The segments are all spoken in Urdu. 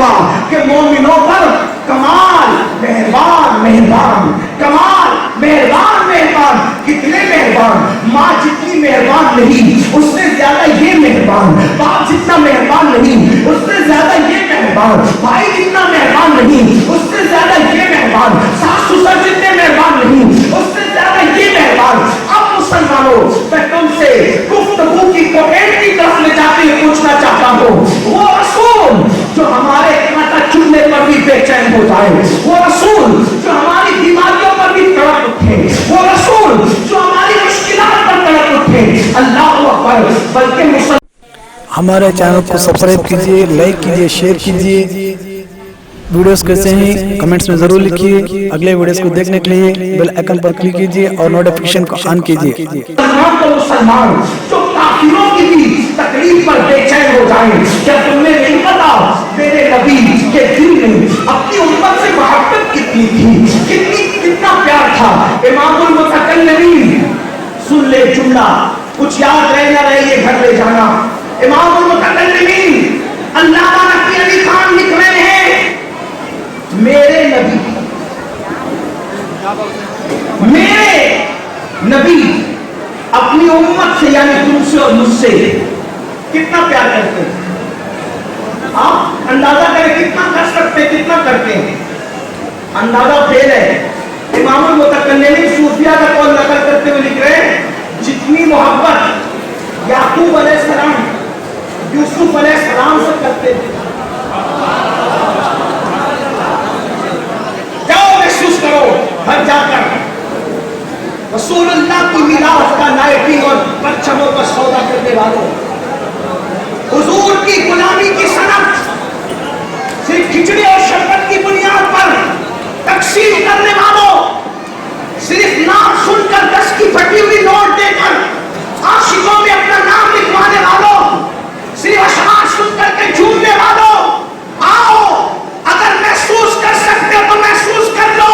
ہوا کہ مومنوں پر کمال مہربان مہربان، کمال مہربان مہربان، کتنے مہربان، ماں جتنی مہربان نہیں اس سے زیادہ یہ مہربان، باپ جتنا مہربان نہیں اس سے زیادہ یہ مہربان، بھائی جتنا مہربان نہیں اس سے زیادہ یہ مہربان، ساس سسر جتنے مہربان نہیں اس سے زیادہ یہ مہربان۔ اب مسلمانوں میں تم سے گفتگو کی پوائنٹ کی طرف لے جاتے ہوئے پوچھنا چاہتا ہوں، وہ رسول جو ہمارے کانٹا چننے پر بھی بے چین ہو جائے، وہ رسول جو ہماری بیماریوں پر بھی تڑپ اٹھے، وہ رسول جو ہماری مشکلات پر تڑپ اٹھے، اللہ اکبر، بلکہ ہمارے چینل کو سبسکرائب کیجئے، لائک کیجئے، شیئر کیجئے، ویڈیوز کیسے ہیں کمنٹس میں ضرور لکھیے۔ اگلے ویڈیوز کو دیکھنے کے لیے بیل آئیکن پر کلک کیجئے اور نوٹیفیکیشن کو آن کیجئے۔ مسلمان جو کافروں کی بھی تکلیف پر بے چین ہو جائیں، کیا تم نے نہیں پتا میرے نبی کے دل میں اپنی امت سے محبت کتنی تھی، کتنا پیار تھا۔ امام المتکلمین، سن لے جملہ، کچھ یاد رہے نہ رہے یہ گھر لے جانا۔ امام المتکلمین علامہ نقی علی خان لکھ رہے ہیں، میرے نبی اپنی امت سے یعنی تم سے اور مجھ سے کتنا پیار کرتے ہیں۔ آپ اندازہ کریں کتنا کر سکتے ہیں، کتنا کرتے ہیں، اندازہ فیل ہے۔ امام المتکلمین صوفیہ کا قول نقل کرتے ہوئے لکھ رہے ہیں، جتنی محبت یعقوب علیہ السلام یوسف علیہ السلام سے کرتے تھے، جاؤ محسوس کرو گھر جا کر رسول اللہ کی میراث کا نائٹنگ اور پرچموں پر سودا کرنے والوں، حضور کی غلامی کی صنعت صرف کھچڑی اور شربت کی بنیاد پر تقسیم کرنے والوں، صرف نام سن کر 10 کی پھٹی ہوئی نوٹ دے کر عاشقوں میں اپنا نام لکھوانے والوں، صرف اشعار سن کر کے جھومنے والوں، آؤ اگر محسوس کر سکتے ہو تو محسوس کر لو۔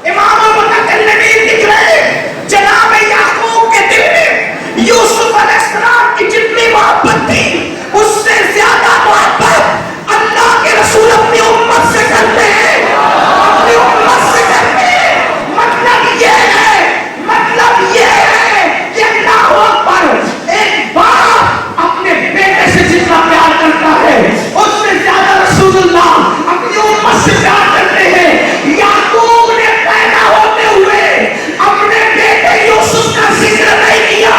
امام المتکلمین لکھ رہے جناب یعقوب کے دل میں یوسف علیہ السلام کی جتنی محبت تھی اس سے زیادہ محبت اللہ کے رسول اپنی امت سے کرتے ہیں، اپنی امت سے کرتے ہیں۔ مطلب یہ ہے کہ اللہ اکبر، ایک باپ اپنے بیٹے سے جتنا پیار کرتا ہے اس سے زیادہ رسول اللہ اپنی امت سے پیار کرتے ہیں۔ یعقوب نے پیدا ہوتے ہوئے اپنے بیٹے یوسف کا ذکر نہیں کیا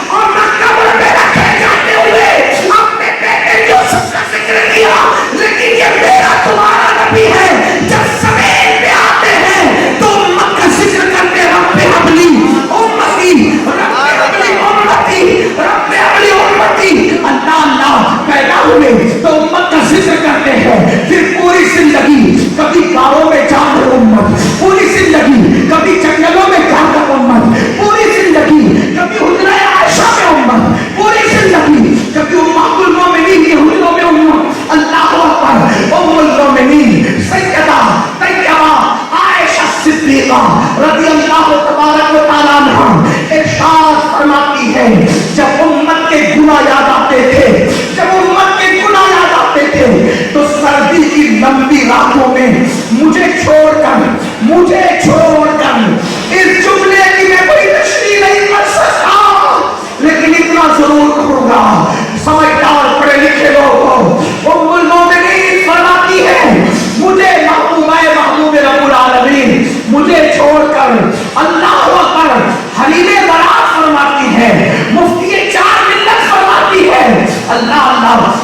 اور نہ قبر میں رکھے جاتے ہوئے اپنے بیٹے یوسف کا ذکر کیا، لیکن یہ میرا تمہارا نبی ہے، جب زمین پہ آتے ہیں تو امت کا ذکر کرتے، رب حبلی امتی، رب حبلی امتی، رب حبلی امتی، اللہ اللہ پیدا ہوئے تو امت کا ذکر کرتے ہیں، پھر پوری زندگی کبھی گاؤں میں جا کر امت، پوری زندگی کبھی جنگلوں میں جا کر امت، پوری زندگی کبھی حجرہ عائشہ میں امت، پوری زندگی کبھی ام المومنین کی حجروں میں امت۔ اللہ اکبر، ام المومنین سیدہ طیبہ عائشہ صدیقہ رضی اللہ تبارک و تعالیٰ عنہا ارشاد فرماتی ہے، جب امت کے گناہ یاد آتے تھے، جب امت کے گناہ یاد آتے تھے تو سردی کی لمبی راتوں میں مجھے چھوڑ کر اس جملے کی میں کوئی تشریح نہیں کر سکتا، لیکن اتنا ضرور کروں گا، سمجھدار پڑھے لکھے لوگوں، ام المومنین فرماتی ہے مجھے محبوب رب العالمین مجھے چھوڑ کر، اللہ اکبر، حلیم برات فرماتی ہے، مفتی 4 ملت فرماتی ہے، اللہ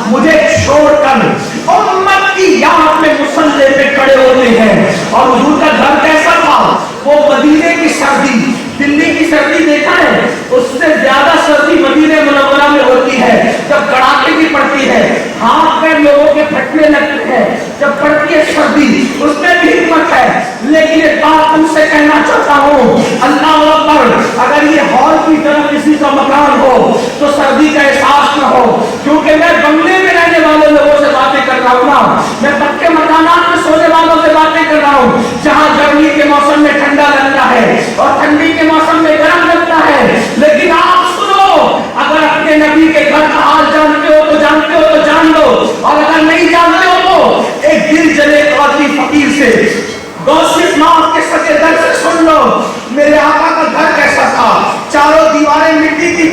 مجھے چھوڑ کر امت کی یاد میں مصلی پہ کھڑے ہوتے ہیں۔ اور حضور کا گھر کیسا تھا؟ وہ مدینے کی سردی، دلی کی سردی دیکھا ہے، اس سے زیادہ سردی مدینہ منورہ میں ہوتی ہے، جب کڑاکے کی پڑتی ہے، ہاتھ پیر لوگوں کے پھٹنے لگتے ہیں، جب پڑتی ہے سردی اس میں بھی حکمت ہے۔ لیکن ایک بات تم سے کہنا چاہتا ہوں، اللہ اکبر، اگر یہ ہال کی طرح کسی کا مکان ہو تو سردی کا احساس نہ ہو، کیونکہ میں بنگلے میں رہنے والے لوگوں سے باتیں کر رہا ہوں نا، میں پکے مکانات میں سونے والوں سے باتیں کر رہا ہوں، جہاں گرمی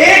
1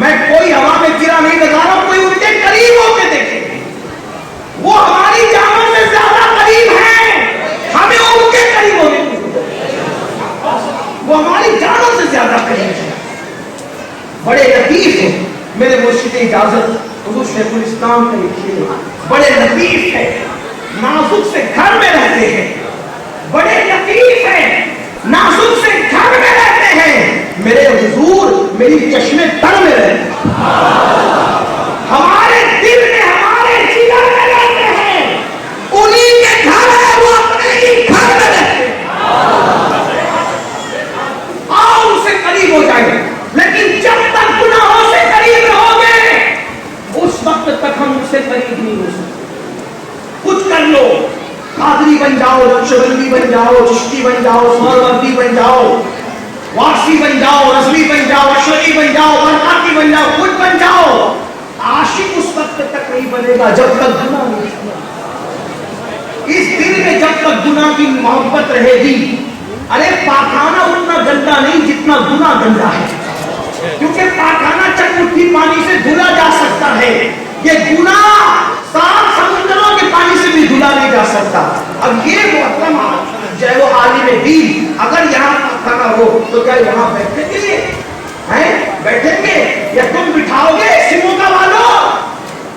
میں کوئی ہوا میں گرا نہیں لگا رہا ہوں, کوئی ان کے قریب ہو کے دیکھے, وہ ہماری جانوں سے زیادہ قریب ہیں, ہمیں ان کے قریب ہونے کی ضرورت ہے. وہ ہماری جانوں سے زیادہ قریب ہیں, بڑے لطیف ہیں. میرے مرشد اجازت حضور شیخ الاسلام کا لکھے, بڑے لطیف ہیں, نازک سے گھر میں رہتے ہیں, بڑے لطیف ہیں, نازک سے گھر میں رہتے ہیں. میرے حضور میری چشمے تر میں رہتے ہیں, ہمارے دل میں, ہمارے جگر میں رہتے ہیں, انہی کے گھر ہے, وہ اپنے ہی گھر میں رہتے ہیں. آؤ ان سے قریب ہو جائیں, لیکن جب تک گناہوں سے قریب رہو گے اس وقت تک ہم ان سے قریب نہیں ہو سکتے. کچھ کر لو, قادری بن جاؤ, نقشبندی بن جاؤ, چشتی بن جاؤ, سہروردی بن جاؤ, وارسی بن جاؤ, رضوی بن جاؤ, اشعری بن جاؤ, برکاتی بن جاؤ, کچھ بن جاؤ, عاشق اس وقت تک نہیں بنے گا جب تک گناہ نہیں ہوگا. اس دل میں جب تک گناہ کی محبت رہے گی. ارے پاخانہ اتنا گندا نہیں جتنا گناہ گندا ہے, کیونکہ پاخانہ چکمٹھی پانی سے دھلا جا سکتا ہے, یہ گناہ 7 سمندروں کے پانی سے بھی دھلا نہیں جا سکتا. اب یہ محترم چاہے وہ عالم دین اگر یہاں پاخانہ ہو تو کیا یہاں بیٹھیں گے, بیٹھیں گے, یا تم بٹھاؤ گے سموں کا والو,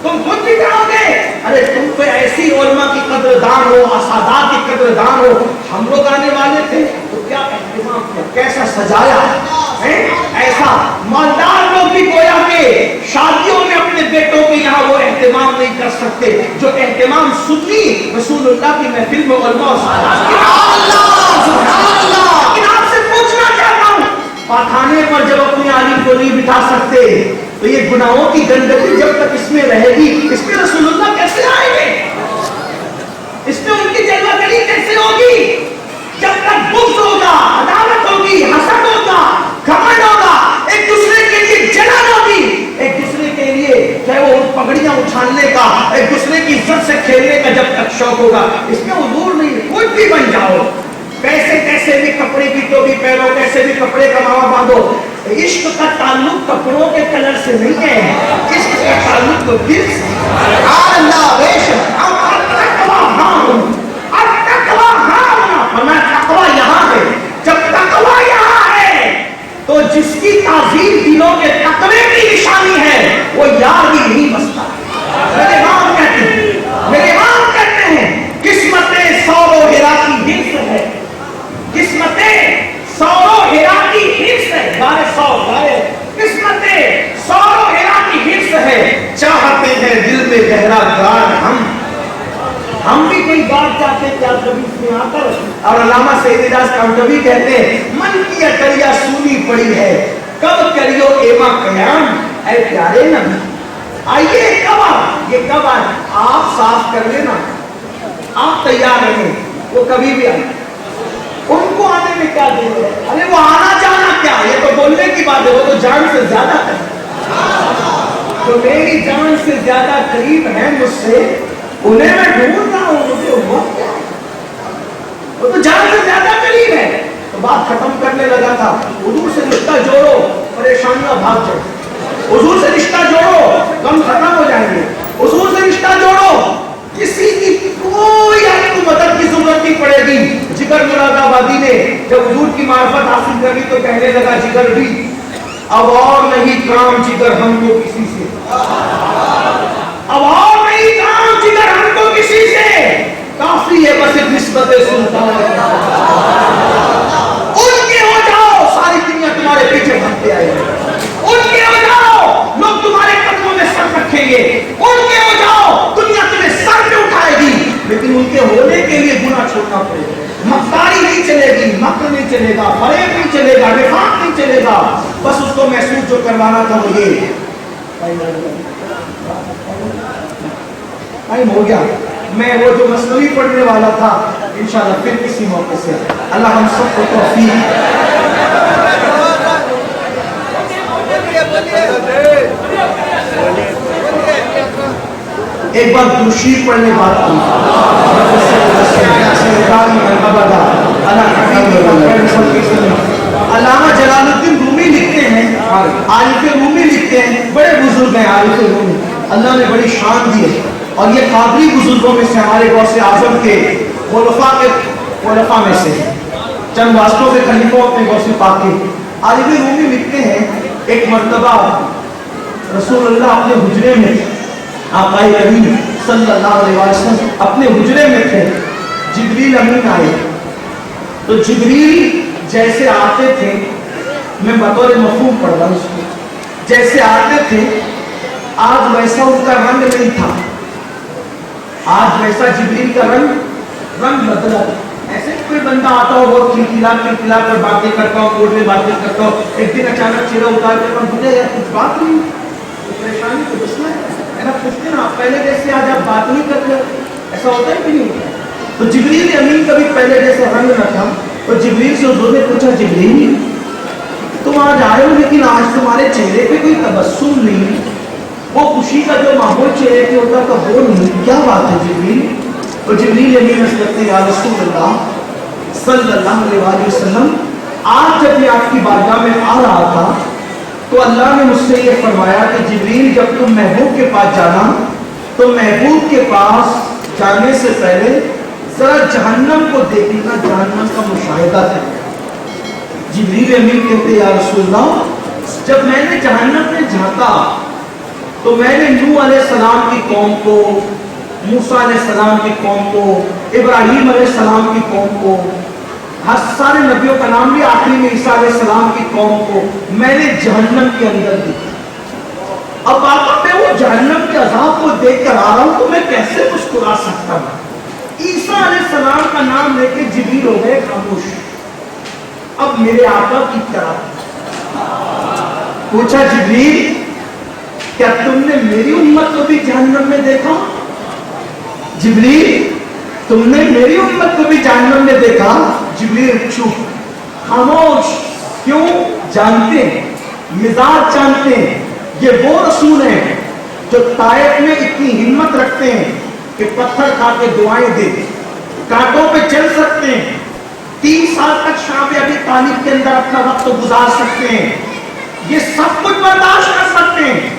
تم خود بٹھاؤ گے. ارے تم پہ ایسی علماء کی قدردان ہو, اساتذہ کی قدردان ہو. ہم لوگ آنے والے تھے تو کیا اہتمام کیا, کیسا سجایا ہے, ایسا مالدار لوگ بھی گویا کہ شادیوں میں اپنے بیٹوں کے یہاں وہ اہتمام نہیں کر سکتے جو اہتمام سنی رسول اللہ کی محفل میں علماء و سعادت. لیکن آپ سے پوچھنا چاہتا ہوں, پاخانے پر جب اپنے عالم کو نہیں بٹھا سکتے تو یہ گناہوں کی گندگی جب تک اس میں رہے گی, اس میں رسول اللہ کیسے آئیں گے, اس میں ان کی جلوہ گری کیسے ہوگی؟ جب تک بغض ہوگا, عداوت ہوگی, حسد ہوگا, گھمنڈ ہوگا, ایک دوسرے کے لیے جلن ہوگی, ایک دوسرے کے لیے چاہے وہ پگڑیاں اچھالنے کا, ایک دوسرے کی عزت سے کھیلنے کا جب تک شوق ہوگا, اس میں حضور نہیں, کچھ بھی بن جاؤ, کیسے بھی کپڑے کی ٹوپی پہنو, کیسے بھی کپڑے کا ماوا باندھو, عشق کا تعلق کپڑوں کے کلر سے نہیں ہے, عشق کا تعلق تو دل سے. اللہ بے شک تقویٰ یہاں ہے. جب تقویٰ یہاں ہے تو جس کی تعظیم دلوں کے تقوی کی نشانی ہے وہ یار بھی نہیں بستا. میرے امام کہتے ہیں قسمتیں سور و ہرا کی حفظ ہے, قسمتیں سور و ہرا کی حفظ ہے, قسمتیں سور و ہرا کی حفظ ہے. چاہتے ہیں دل میں گہرا گاڑ ہم بھی کوئی بات چاہتے ہیں کیا کبھی اس میں آ کر, اور علامہ سید اجاز کانٹوی کہتے ہیں من کی اٹریا سونی پڑی ہے, کب کریو ایما قیام اے پیارے نبی. آئیے کب, یہ کب آئے, آپ صاف کر لینا, آپ تیار رہیں, وہ کبھی بھی آئے. ان کو آنے میں کیا دے رہے, ارے وہ آنا جانا کیا, یہ تو بولنے کی بات ہے, وہ تو جان سے زیادہ ہے. جو میری جان سے زیادہ قریب ہیں مجھ سے انہیں میں ڈھونڈ رہا ہوں, مجھے ہوا کیا, وہ تو جان سے زیادہ قریب ہے. تو بات ختم کرنے لگا تھا, حضور سے رشتہ جوڑو پریشانیاں بھاگ جائیں, حضور سے رشتہ جوڑو غم ختم ہو جائیں گے, حضور سے رشتہ جوڑو, کسی کی کوئی آپ کو مدد کی ضرورت نہیں پڑے گی. جگر مراد آبادی نے جب حضور کی معرفت حاصل کر لی تو کہنے لگا جگر بھی اب اور نہیں کام جگر ہم کو کسی سے, اب اور نہیں کام جگر ہم کو کسی سے, کافی ہے بس ایک نسبت سلطان. ان کے ہو جاؤ, ساری دنیا تمہارے پیچھے بھاگتے آئے, ان کے ہو جاؤ, لوگ تمہارے قدموں میں سر رکھیں گے, ان کے ہو جاؤ, دنیا تمہیں سر پہ اٹھائے گی, لیکن ان کے ہونے کے لیے گناہ چھوڑنا پڑے گا. مکاری نہیں چلے گی, مکر نہیں چلے گا, فریب نہیں چلے گا, نفاق نہیں چلے گا. بس اس کو محسوس جو کروانا تھا وہ یہ ٹائم ہو گیا. میں وہ جو مثنوی پڑھنے والا تھا انشاءاللہ پھر کسی موقع سے, اللہ ہم سب کو توفیق. ایک بار دوشیر پڑھنے بات کی, علامہ جلال الدین رومی لکھتے ہیں, عارف رومی لکھتے لکھتے ہیں بڑے بزرگ ہیں عارف علوم، اللہ نے بڑی شان دی ہے، اور یہ قادری بزرگوں میں سے ہمارے غوث اعظم کے خلفاء میں سے چند واسطوں کے خلیفوں اپنے غوث پاک کے عارف علوم لکھتے ہیں ایک مرتبہ رسول اللہ اپنے حجرے میں، آقا کریم صلی اللہ علیہ وسلم اپنے حجرے میں تھے، جبریل امین آئے، تو جبریل جیسے آتے تھے، میں بطور مفہوم پڑھ رہا ہوں اس کو، جیسے آتے تھے آج ویسا ان کا رنگ نہیں تھا، آج ویسا جبریل کا رنگ بدلا، ایسے کوئی بندہ آتا ہو بہت کھلکھلا کر باتیں کرتا ہو، کوٹ میں باتیں کرتا ہو، ایک دن اچانک چہرہ اتار کے مجھے یار کچھ بات نہیں، پریشانی تو مسئلہ ہے نا، پوچھتے نا پہلے جیسے آج آپ بات نہیں کرتے، ایسا ہوتا ہے کہ نہیں ہوتا؟ تو جبریل امین کبھی پہلے جیسے رنگ نہ تھا، تو جبریل سے حضور نے پوچھا جبریل تم آج آئے ہو لیکن آج تمہارے چہرے پہ کوئی تبسم نہیں، وہ خوشی کا جو ماحول چہرے پہ ہوتا تھا وہ نہیں، کیا بات ہے جبریل؟ تو جبریل امین عرض کرتے ہیں یا رسول اللہ صلی اللہ علیہ وسلم، آج جب میں آپ کی بارگاہ میں آ رہا تھا تو اللہ نے مجھ سے یہ فرمایا کہ جبریل جب تم محبوب کے پاس جانا تو محبوب کے پاس جانے سے پہلے ذرا جہنم کو دیکھنا، جہنم کا مشاہدہ کرنا۔ جبریل امین کہتے ہیں یا رسول اللہ جب میں نے جہنم میں جھانکا تو میں نے نوح علیہ السلام کی قوم کو، موسیٰ علیہ السلام کی قوم کو، ابراہیم علیہ السلام کی قوم کو، ہر سارے نبیوں کا نام بھی آخری میں عیسیٰ علیہ السلام کی قوم کو میں نے جہنم کے اندر دیکھا۔ اب آقا میں وہ جہنم کے عذاب کو دیکھ کر آ رہا ہوں تو میں کیسے مسکرا سکتا ہوں؟ عیسیٰ علیہ السلام کا نام لے کے جبریل ہو گئے خاموش۔ اب میرے آقا کی طرف پوچھا جبریل کیا تم نے میری امت کو بھی جہنم میں دیکھا؟ جبریل تم نے میری امت کو بھی جہنم میں دیکھا؟ جبریل چپ خاموش، کیوں؟ جانتے ہیں، مزاج جانتے ہیں، یہ وہ رسول ہیں جو طائف میں اتنی ہمت رکھتے ہیں کہ پتھر کھا کے دعائیں دے، کانٹوں پہ چل سکتے ہیں، 3 سال تک شام ابی طالب کے اندر اپنا وقت گزار سکتے ہیں، یہ سب کچھ برداشت کر سکتے ہیں،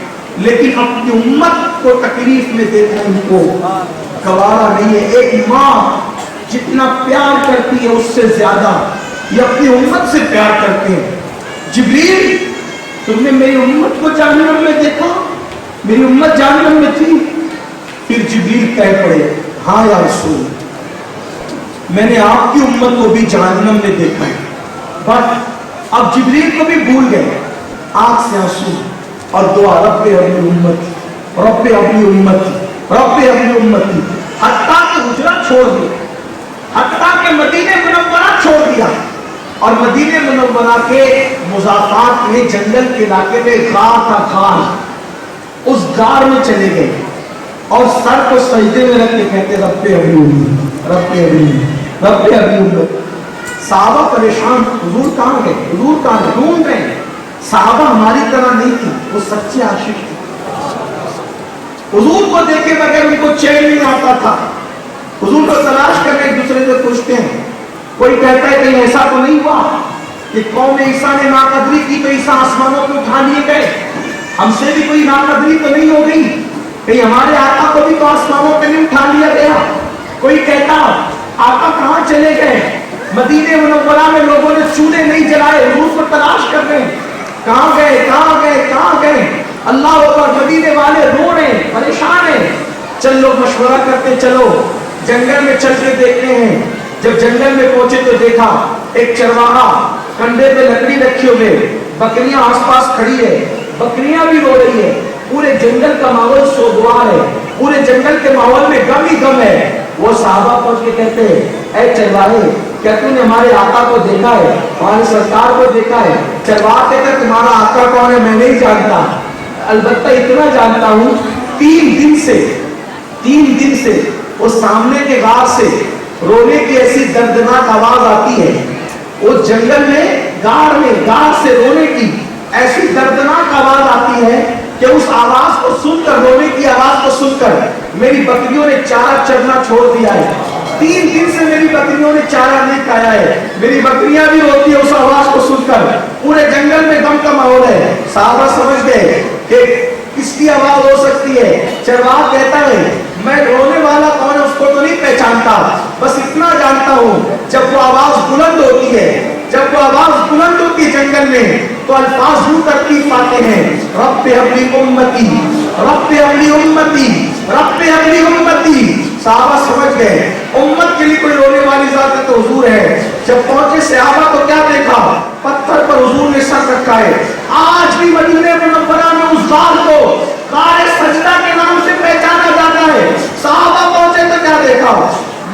لیکن اپنی امت کو تکلیف میں دیکھنا ان کو گوارا نہیں ہے۔ ایک ماں جتنا پیار کرتی ہے اس سے زیادہ یہ اپنی امت سے پیار کرتے ہیں۔ جبریل تم نے میری امت کو جہنم میں دیکھا؟ میری امت جہنم میں تھی؟ پھر جبریل کہہ پڑے ہاں یا رسول میں نے آپ کی امت کو بھی جہنم میں دیکھا ہے۔ بس اب جبریل کو بھی بھول گئے، آنکھ سے آنسو اور دعا رب اپنی امت، رب اپنی امت، رب اپنی امت، حتیٰ کہ حجرہ چھوڑ دیا، حتیٰ کہ مدینہ منورہ چھوڑ دیا، اور مدینہ منورہ کے مضافات میں جنگل کے علاقے میں غار تھا، غار، اس غار میں چلے گئے اور سر کو سجدے میں رکھ کے کہتے رب اپنی امت، رب اپنی امت، رب اپنی امت۔ صحابہ پریشان، حضور کہاں گئے، حضور کہاں گئے، ڈھونڈ رہے ہیں۔ صحابہ ہماری طرح نہیں تھی، وہ سچے عاشق تھے، حضور کو دیکھے بغیر ان کو چین نہیں آتا تھا، حضور کو تلاش کر کے ایک دوسرے سے پوچھتے ہیں، کوئی کہتا ہے کہیں ایسا تو نہیں ہوا کہ قوم عیسیٰ نے ناقدری کی تو عیسیٰ آسمانوں پہ اٹھا لیے گئے، ہم سے بھی کوئی ناقدری تو نہیں ہو گئی، کہیں ہمارے آقا کو بھی تو آسمانوں پہ نہیں اٹھا لیا گیا؟ کوئی کہتا آقا کہاں چلے گئے؟ مدینہ منورہ میں لوگوں نے چولہے نہیں جلائے، حضور کو تلاش کر رہے ہیں، کہاں گئے کہاں گئے کہاں گئے؟ اللہ اکبر، مدینے والے رو رہے ہیں، پریشان ہیں۔ چل لوگ مشورہ کرتے چلو جنگل میں چل کے دیکھتے ہیں۔ جب جنگل میں پہنچے تو دیکھا ایک چرواہا کندھے پہ لکڑی رکھی ہوئے، بکریاں آس پاس کھڑی ہے، بکریاں بھی رو رہی ہے، پورے جنگل کا ماحول سوگوار ہے، پورے جنگل کے ماحول میں غم ہی غم ہے۔ وہ صحابہ پہنچ کے کہتے ہیں اے چرواہے کیا تم نے ہمارے آقا کو دیکھا ہے، ہمارے سرکار کو دیکھا ہے؟ چرواہا کہتا ہے تمہارا آقا کون ہے میں نہیں جانتا، البتہ اتنا جانتا ہوں 3 دن سے وہ سامنے کے غار سے رونے کی ایسی دردناک آواز آتی ہے، وہ جنگل میں غار سے رونے کی ایسی دردناک آواز آتی ہے کہ اس آواز کو سن کر، رونے کی آواز کو سن کر میری بکریوں نے چارہ چرنا چھوڑ دیا ہے، 3 دن سے میری بکریوں نے چارہ نہیں کھایا ہے، میری بکریاں بھی روتی ہے اس آواز کو سن کر، پورے جنگل میں غم کا ماحول ہے۔ صحابہ سمجھ گئے کہ کس کی آواز ہو سکتی ہے؟ چرواہا کہتا ہے میں رونے والا کون ہے اس کو تو نہیں پہچانتا، بس اتنا جانتا ہوں جب وہ آواز بلند ہوتی ہے، جب وہ آواز بلند ہوتی ہے جنگل میں تو الفاظ یوں ترتیب پاتے ہیں، رب اپنی امتی، رب اپنی امتی، رب اپنی امتی۔ صحابہ سمجھ گئے امت کے لیے کوئی رونے والی ذات ہے تو حضور ہے۔ جب پہنچے صحابہ تو کیا دیکھا؟ پتھر پر حضور نے سر رکھا ہے۔ آج بھی مدینہ منورہ میں اس غار کو غار سجدہ کے نام سے پہچانا جاتا ہے۔ صحابہ پہنچے تو کیا دیکھا؟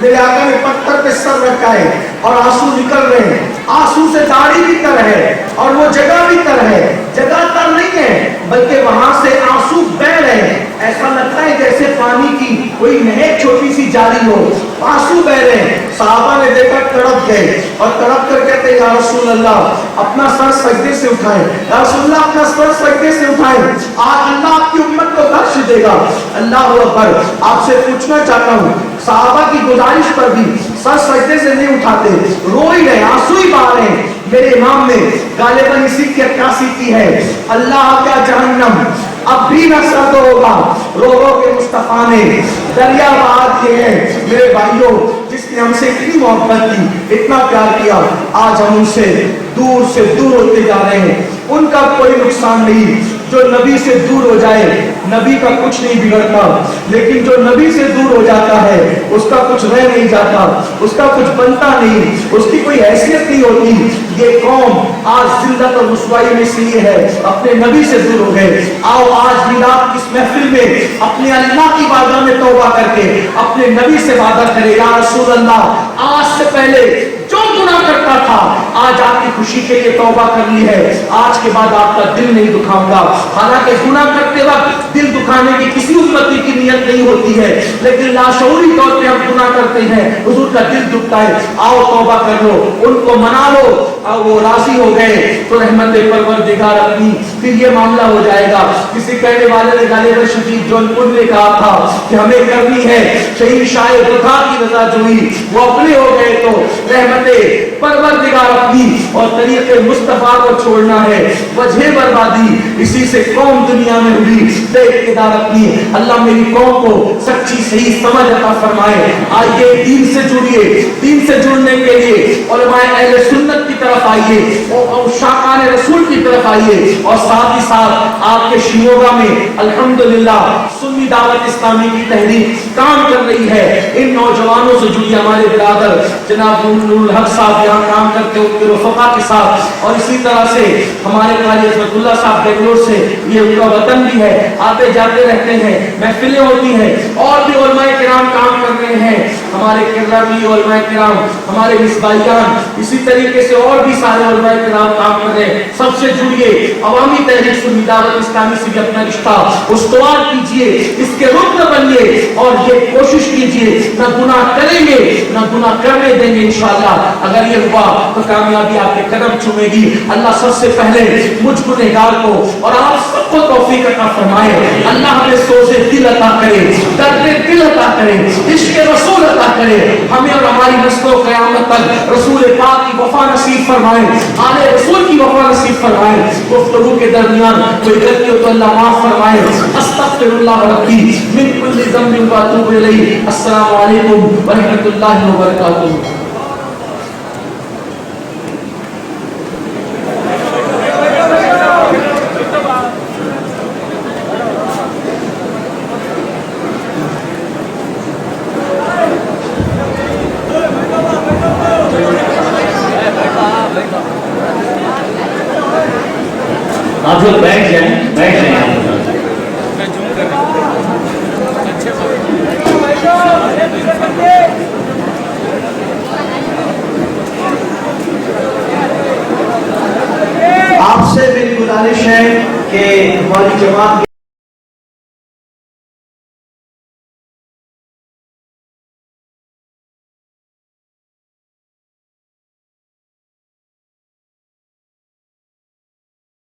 میرے آقا نے پتھر پہ سر رکھا ہے اور آنسو نکل رہے ہیں، آنسو سے داڑھی بھی تر ہے اور وہ جگہ بھی تر ہے، جگہ تر نہیں ہے بلکہ وہاں سے آنسو بہ رہے ہیں، ایسا لگتا ہے جیسے پانی کی کوئی نہر چھوٹی سی جاری ہو، آنسو بہ رہے ہیں۔ صحابہ نے دیکھا، تڑپ گئے اور تڑپ کر کہتے ہیں یا رسول اللہ اپنا سر سجدے سے اٹھائیں، یا رسول اللہ اپنا سر سجدے سے اٹھائیں، آج اللہ آپ کی امت کو بخش دے گا۔ اللہ اکبر۔ آپ سے پوچھنا چاہتا ہوں صحابہ کی گزارش پر بھی سر سجدے سے نہیں اٹھاتے، رو ہی رہے، آنسو ہی بہا رہے ہیں۔ میرے امام نے غالباً اسی کی عکاسی کی ہے، اللہ کا جہنم اب بھی نہ سرد ہوگا، رو رو کے مصطفیٰ نے دریا بہا دیے ہیں۔ میرے بھائیوں، جس نے ہم سے اتنی محبت کی، اتنا پیار کیا، آج ہم ان سے دور ہوتے جا رہے ہیں۔ ان کا کوئی نقصان نہیں، جو نبی سے دور ہو جائے نبی کا کچھ نہیں بگڑتا، لیکن جو نبی سے دور ہو جاتا ہے اس کا کچھ رہ نہیں جاتا، اس کا کچھ بنتا نہیں، اس کی کوئی حیثیت نہیں ہوتی۔ یہ قوم آج ذلت اور رسوائی میں اس لیے ہے اپنے نبی سے دور ہو گئے۔ آؤ آج میلاد کی اس محفل میں اپنے اللہ کی بارگاہ میں توبہ کر کے اپنے نبی سے وعدہ کرے، یا رسول اللہ آج سے پہلے جو گناہ کرتا تھا آج آپ کی خوشی کے لیے توبہ کر لی ہے، آج کے بعد آپ کا دل نہیں دکھاؤں گا۔ حالانکہ گناہ کرتے وقت دل دکھانے کی کسی امتی کی نیت نہیں ہوتی ہے، لیکن لاشعوری طور پہ ہم گناہ کرتے ہیں، حضور کا دل دکھتا ہے۔ آؤ توبہ کر لو، ان کو منا لو، اور وہ راضی ہو گئے تو رحمت پروردگار اپنی پھر یہ معاملہ ہو جائے گا۔ کسی کہنے والے نے غالب شفیع جون پور نے کہا تھا کہ ہمیں کرنی ہے شہید شاہ بتا کی رضا جوئی، وہ اپنے ہو گئے تو رحمت پروردگار اپنی اور طریق مصطفیٰ کو چھوڑنا ہے، وجہ بربادی اسی سے قوم دنیا میں ہوئی بے اقتدار اپنی۔ اللہ میری قوم کو سچی صحیح سمجھ عطا فرمائے۔ آئیے دین سے جڑیے، دین سے جڑنے کے لیے علماء اہل سنت کی طرف آئیے اور شاقان رسول کی طرف آئیے، اور ساتھ ہی ساتھ آپ کے شیوگا میں الحمدللہ سنی دعوت اسلامی کی تحریک کام کر رہی ہے۔ ان نوجوانوں سے جڑی ہمارے برادر جناب نور الحق صاحب یہاں کام کرتے ہیں ان کے رفقا کے ساتھ، اور اسی طرح سے ہمارے قاری عصمت اللہ صاحب بنگلور سے، یہ ان کا وطن بھی ہے، آتے جاتے رہتے ہیں، محفلیں ہوتی ہیں، اور بھی علماء کرام کام کر رہے ہیں، ہمارے کررامی علماء کرام، ہمارے مصباحیان، اسی طریقے سے اور بھی سارے علماء کرام کام کر رہے ہیں۔ سب سے جڑیے، عوامی تحریک سنی دعوت اسلامی سے بھی اپنا رشتہ استوار کیجیے، اس کے رکن بنیے، اور یہ کوشش کیجیے نہ گناہ کریں گے نہ گناہ کرنے دیں گے انشاءاللہ۔ اگر یہ ہوا تو کامیابی آپ کے قدم چومے گی۔ اللہ سب سے پہلے مجھ گنہگار کو اور آپ سب کو توفیق عطا فرمائے۔ اللہ ہمیں سوزے دل عطا کرے، درد دل عطا کرے، عشق رسول عطا کرے، ہمیں اور ہماری نسل و قیامت تک رسول پاک کی وفا نصیب فرمائے، آل رسول کی وفا نصیب فرمائے۔ گفتگو کے درمیان کوئی غلطی ہو تو اللہ معاف فرمائے۔ استغفر اللہ ربی من کل ذنب و اتوب الیہ۔ السلام علیکم ورحمۃ اللہ وبرکاتہ۔ آپ لوگ بیٹھ جائیں، بیٹھ جائیں۔ آپ سے میری گزارش ہے کہ ہماری جماعت